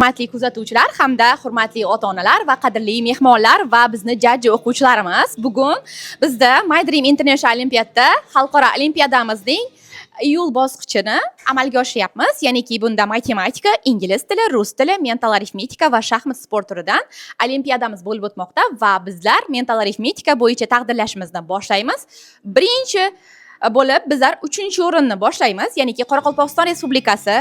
Hurmatli kuzatuvchilar hamda hurmatli ota-onalar va qadrli mehmonlar va bizni jajji o'quvchilarimiz, bugun bizda My Dream International Olimpiada xalqaro olimpiadamizning iyul bosqichini amalga oshiryapmiz. Ya'niki bunda matematika, ingliz tili, rus tili, mental arifmetika va shaxmat sport turidan olimpiadamiz bo'lib o'tmoqda va bizlar mental arifmetika bo'yicha taqdirlashimizni boshlaymiz. Birinchi bo'lib bizlar 3-o'rinni boshlaymiz. Ya'niki Qoraqalpog'iston Respublikasi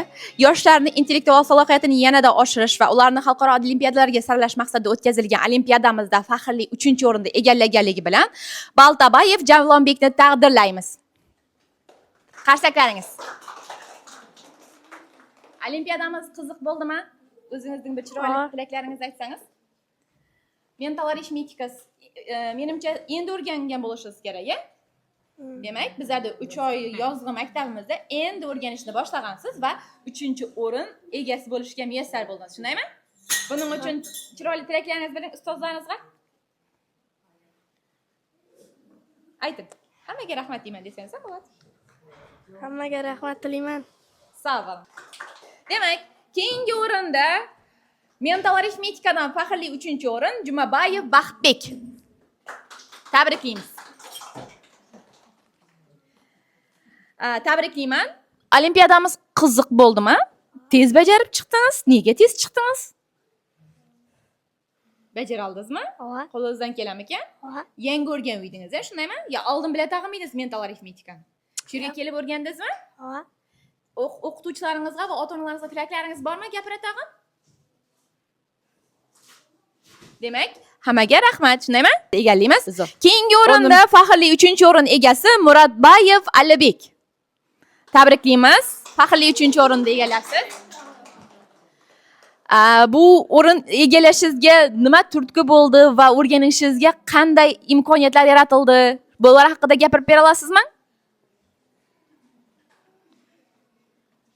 yoshlarning intellektual salohiyatini yanada oshirish va ularni xalqaro olimpiadalarga saralash maqsadida o'tkazilgan olimpiadamizda faxrli 3-o'rinni egallaganligi bilan Baltabayev Javlonbekni taqdirlaymiz. Qarsaklaringiz. Olimpiadamiz qiziq bo'ldimi? O'zingizning bir chiroyli tilaklaringizni aytsangiz. Mental arifmetika menimcha endi o'rgangan bo'lishingiz kerak, ya? Demak, bizlarda 3 oy yozgi maktabimizda endi o'rganishni boshlagansiz va 3-o'rin egasi bo'lishga muyassar bo'ldingiz, shundaymi? Buning uchun chiroyli tilaklaringizni bering ustozlaringizga. Ayting. Hammaga rahmat deyman desangiz bo'ladi. Hammaga rahmat tilayman. Sog' bo'ling. Demak, keyingi o'rinda mental arifmetikadan faxrli 3-o'rin Jumabayev Baxtbek. Tabriklaymiz. Tabriklayman. Olimpiadamiz qiziq bo'ldimi? Tez bajarib chiqdingiz. Nega tez chiqdingiz? Bajara oldingizmi? Qo'lingizdan kelarmikan? Yangi o'rganuvdingiz, shundaymi? Yo, oldin bilatag'im edingiz mental arifmetikani. Shu yerga kelib o'rgandingizmi? O'qituvchilaringizga va ota-onalaringizga tilaklaringiz bormi? Gapiratag'im. Demak, hammaga rahmat, shundaymi? Egallaymiz. Keyingi o'rinda faxrli 3-o'rin egasi Muratbayev Alibek. Tabriklaymiz. Faxrli 3-o'rinni egallabsiz. Bu o'rin egallashingizga nima turtki bo'ldi va o'rganishingizga qanday imkoniyatlar yaratildi? Bular haqida gapirib bera olasizmi?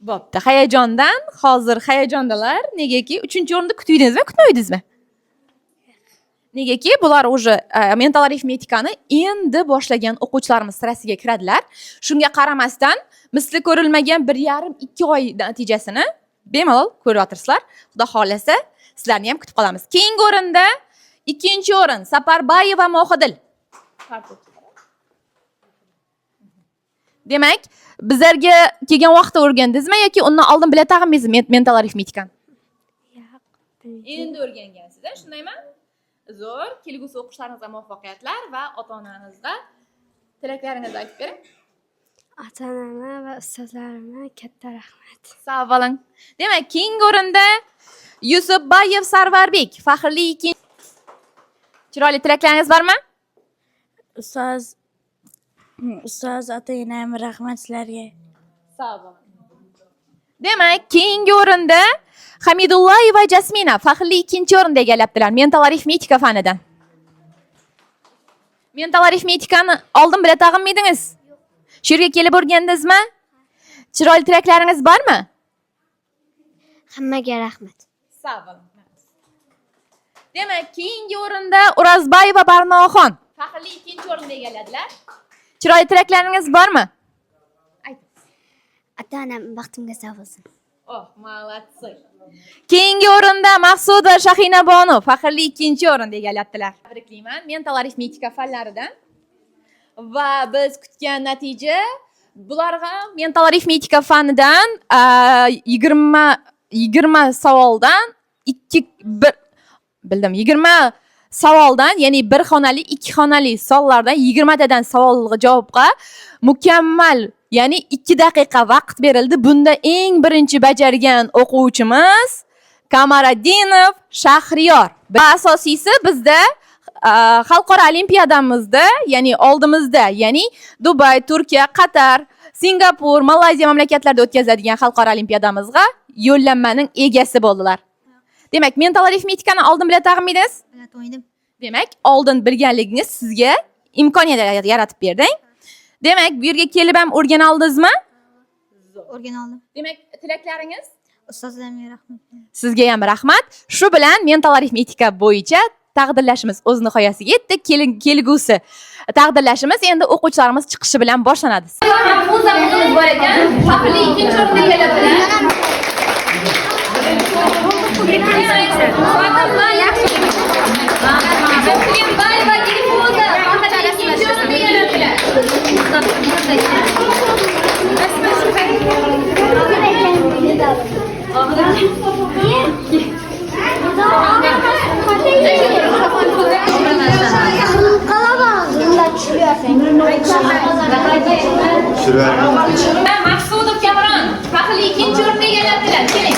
Bo'pti, hayajondan, hozir hayajondalar. Negaki 3-o'rinni kutdingizmi, kutmaydingizmi? Negaki bular уже mental arifmetikani endi boshlagan o'quvchilarimiz sirasiga kiradilar. Shunga qaramasdan, misli ko'rilmagan 1,5-2 oy natijasini bemalol ko'ryapsizlar. Xudo xolasa, sizlarni ham kutib qolamiz. Keyingi o'rinda 2-o'rin Saparbayeva Mohidil. Demak, bizlarga kelgan vaqtda o'rgandingizmi yoki undan oldin bilatag'imizmi mental arifmetikani? Yo'q. Endi o'rgangansiz, shundaymi? Zo'r, kelgusi o'qishlaringizga muvaffaqiyatlar va ota-onangizga tilaklaringizni aytib bering. Ota-onamga va ustozlarimga katta rahmat. Sog' bo'ling. Demak, keyingi o'rinda Yusufbayev Sarvarbek, faxrli 2. Chiroyli tilaklaringiz bormi? Ustoz ota-onam rahmat sizlarga. Sog' bo'ling. Demak, keyingi o'rinda Hamidullayeva Jasmina faxrli 2-o'rinda egallabdilar mental arifmetika fanidan. Mental arifmetikani oldin bilatag'im edingiz? Shu yerga kelib o'rgandingizmi? Chiroyli tilaklaringiz bormi? Hammaga rahmat. Sog' bo'ling. Demak, keyingi o'rinda Urazbayeva Barnoxon faxrli 2-o'rinda egalladilar. Chiroyli tilaklaringiz bormi? Ayting. Ota-onam baxtimga sog' bo'lsin. Oh, молодцы. Keyingi o'rinda Maqsuda Shahina Bonu faxrli 2-o'rinda egallabdilar. Tabriklayman mental arifmetika fanlaridan. Va biz kutgan natija bularga mental arifmetika fanidan 20 savoldan 20 savoldan, ya'ni bir xonali, 2 xonali savollardan 20 tadan savolga javobga mukammal, ya'ni 2 daqiqa vaqt berildi. Bunda eng birinchi bajargan o'quvchimiz Kamaradinov Shahriyor. Asosiysi bizda xalqaro olimpiadamizda, ya'ni oldimizda, ya'ni Dubay, Turkiya, Qatar, Singapur, Malayziya mamlakatlarida o'tkaziladigan xalqaro olimpiadamizga yo'llanmaning egasi bo'ldilar. Demak, mental arifmetikani oldin bilatag'im edingiz? Bilatdim. Demak, oldin bilganligingiz sizga imkoniyat yaratib berdi. Demak, bu yerga kelib ham o'rgana oldingizmi? O'rgana oldim. Demak, tilaklaringiz? Ustozlarimga rahmat. Sizga ham rahmat. Shu bilan mental arifmetika bo'yicha taqdirlashimiz o'z nihoyasiga yetdi. Kelgusi taqdirlashimiz endi o'quvchilarimiz chiqishi bilan boshlanadi. Mahfuzamiz bor ekan, faxrli 2-o'rinda keladilar. Fatima yaxshi. Bay va Dilfuza faqat ikkinchi o'rinda egaladilar. Maqsudov Kamron faxrli ikkinchi o'rinda egalladilar. Keling.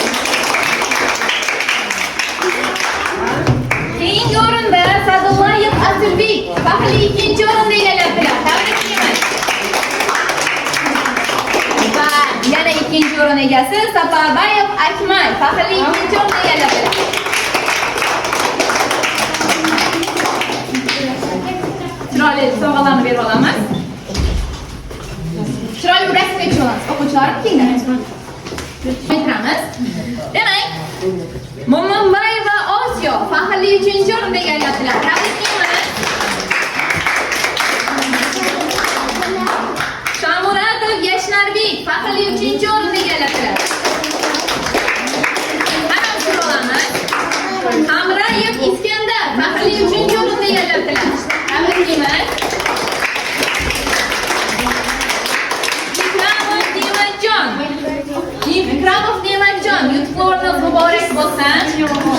Keyingi o'rinda Sadullayev Asilbek faxrli ikkinchi o'rinda egalladilar. Tabriklayman. Va yana ikkinchi o'rin egasi Safarbayev Akmal faxrli ikkinchi o'rinda egalladilar. Chiroyli sovg'alarni berib olamiz. Chiroyli rasmga tushamiz. O'quvchilarim tinglang. Aytamiz. Demak, Mo'minbay va Osiyo faxrli 3-o'rinda egalladilar. Tabriklayman. Shamuratov Yashnarbek faxrli 3-o'rinda egalladilar. Hamma tushirib olamiz. Hamrayev Iskandar faxrli 3-o'rinda egalladilar. Tabriklayman. Ikramov Ne'matjon, yutuqlariniz muborak bo'lsin.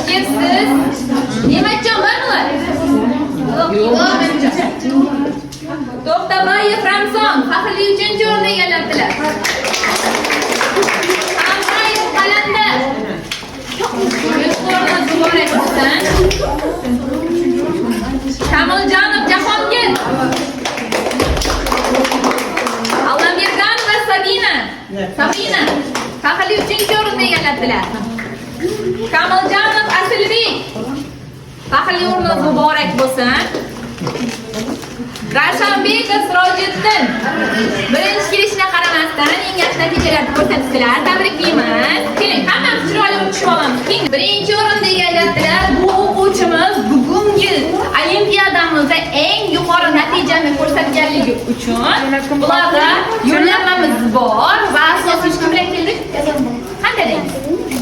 Kepsiz. Ne'matjon bormi? Yo'q. To'xtabayev Ramzon faxrli 3-o'rinda egalladilar. Hamrayev Qalandar. Yutuqlariniz muborak bo'lsin. Kamoljonov Jahongir. Allamberganova Sabina. Faxrli 3-o'rinda egalladilar. Kamoljonov Asilbek. Faxrli o'rningiz muborak bo'lsin. Ravshanbekov Sirojiddin. Birinchi kelishga qaramasdan eng yaxshi natijalarni ko'rsatdilar. Tabriklayman. Keling, hammamiz chiroyli tushib olamiz. Birinchi o'rinda egalladilar. Bu o'quvchimiz bugungi olimpiadamizda eng yuqori natijani ko'rsatganligi uchun ularda yo'llanmamiz bor va asosiy ish bilan keldik. Qanday deysiz?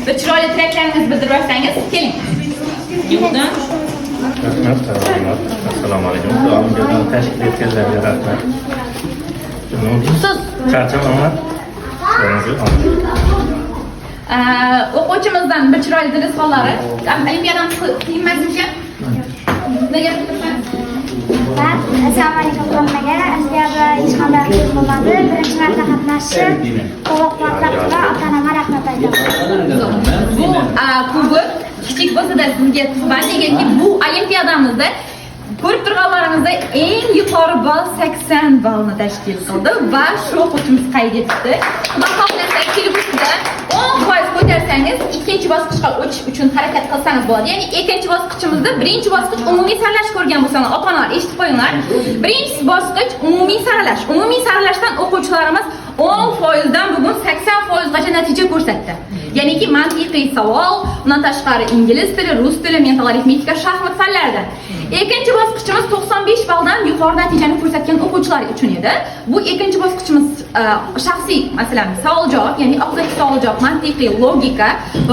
Bir chiroyli tilaklaringizni bildirib o'tsangiz, keling. Kimdan? Rahmat. Assalomu alaykum. Olimpiadani tashkil etganlarga rahmat. Siz Charchaman. o'quvchimizdan bir chiroyli dil hollari. Olimpiadamiz qiynalmasmikan? Nega qilibsiz? Assalomu alaykum hammaga. Olimpiada hech qanday qiyin bo'lmadi. Birinchi marta qatnashib, qo'llab-quvvatlab ota-onamga rahmat aytaman. Bu kubok kichik bo'lsa-da sizga tuhmat, negaki bu olimpiadamizda ko'rib turganlaringizda eng yuqori ball 80 ballni tashkil qildi va shu o'quvchimiz qayd etdi. Xudo xohlasa kelgusida 10% ko'tarsangiz ikkinchi bosqichga o'tish uchun harakat qilsangiz bo'ladi. Ya'ni ikkinchi bosqichimizda birinchi bosqich umumiy saralash ko'rgan bo'lsangiz, ota-onalar eshitib qo'yinglar. Birinchi bosqich umumiy saralash. Umumiy saralashdan o'quvchilarimiz 10% dan bugun 80% gacha natija ko'rsatdi. Ya'niki mantiqiy savol, undan tashqari ingliz tili, rus tili, mental aritmetika, shaxmat fanlaridan. Ikkinchi bosqichimiz 95 balldan yuqori natijani ko'rsatgan o'quvchilar uchun edi. Bu ikkinchi bosqichimiz shaxsiy, masalan, savol-javob, ya'ni og'zaki savol-javob, mantiqiy, logika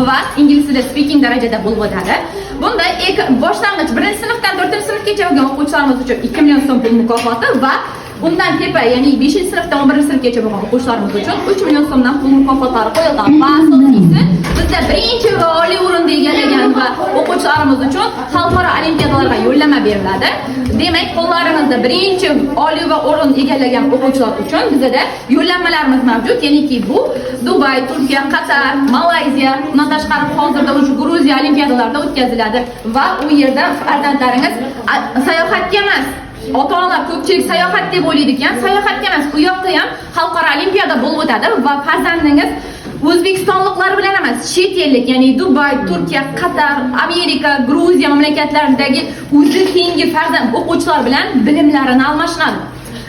va ingliz tilida speaking darajada bo'lib o'tadi. Bunda boshlang'ich 1-sinfdan 4-sinfgacha bo'lgan o'quvchilarimiz uchun 2 million so'm pul mukofoti va undan tepa, ya'ni 5-sinfdan 11-sinfgacha bo'lgan o'quvchilarimiz uchun 3 million so'mdan pul mukofotlari qo'yilgan. Va asosiysi bizda birinchi va oliy o'rinda egallagan va o'quvchilarimiz uchun xalqaro olimpiadalarga yo'llanma beriladi. Demak, qo'llarimizda birinchi oliy va o'rin egallagan o'quvchilar uchun bizda yo'llanmalarimiz mavjud. Ya'niki bu Dubay, Turkiya, Qatar, Malayziya, undan tashqari hozirda o'sha Gruziya olimpiadalarida o'tkaziladi va u yerda farzandlaringiz sayohatga emas, ota-onalar ko'pchilik sayohat deb o'ylaydi ekan, sayohatga emas, u yoqda ham xalqaro olimpiada bo'lib o'tadi va farzandingiz O'zbekistonliklar bilan emas, chet ellik, ya'ni Dubay, Turkiya, Qatar, Amerika, Gruziya mamlakatlaridagi o'zi keyingi farzand o'quvchilar bilan bilimlarini almashinadi.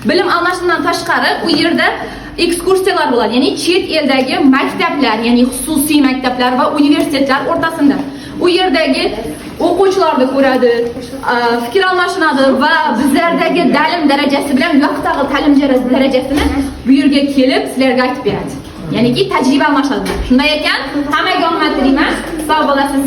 Bilim almashinishdan tashqari u yerda ekskursiyalar bo'ladi, ya'ni chet eldagi maktablar, ya'ni xususiy maktablar va universitetlar o'rtasida. U yerdagi o'quvchilarni ko'radi, fikr almashinadi va bizlardagi ta'lim darajasi bilan yoqdagi ta'lim darajasini bu yerga kelib sizlarga aytib beradi. Ya'ni ki tajriba almashadi. Shunday ekan, hammaga omad tilayman. Sog' bo'lasiz.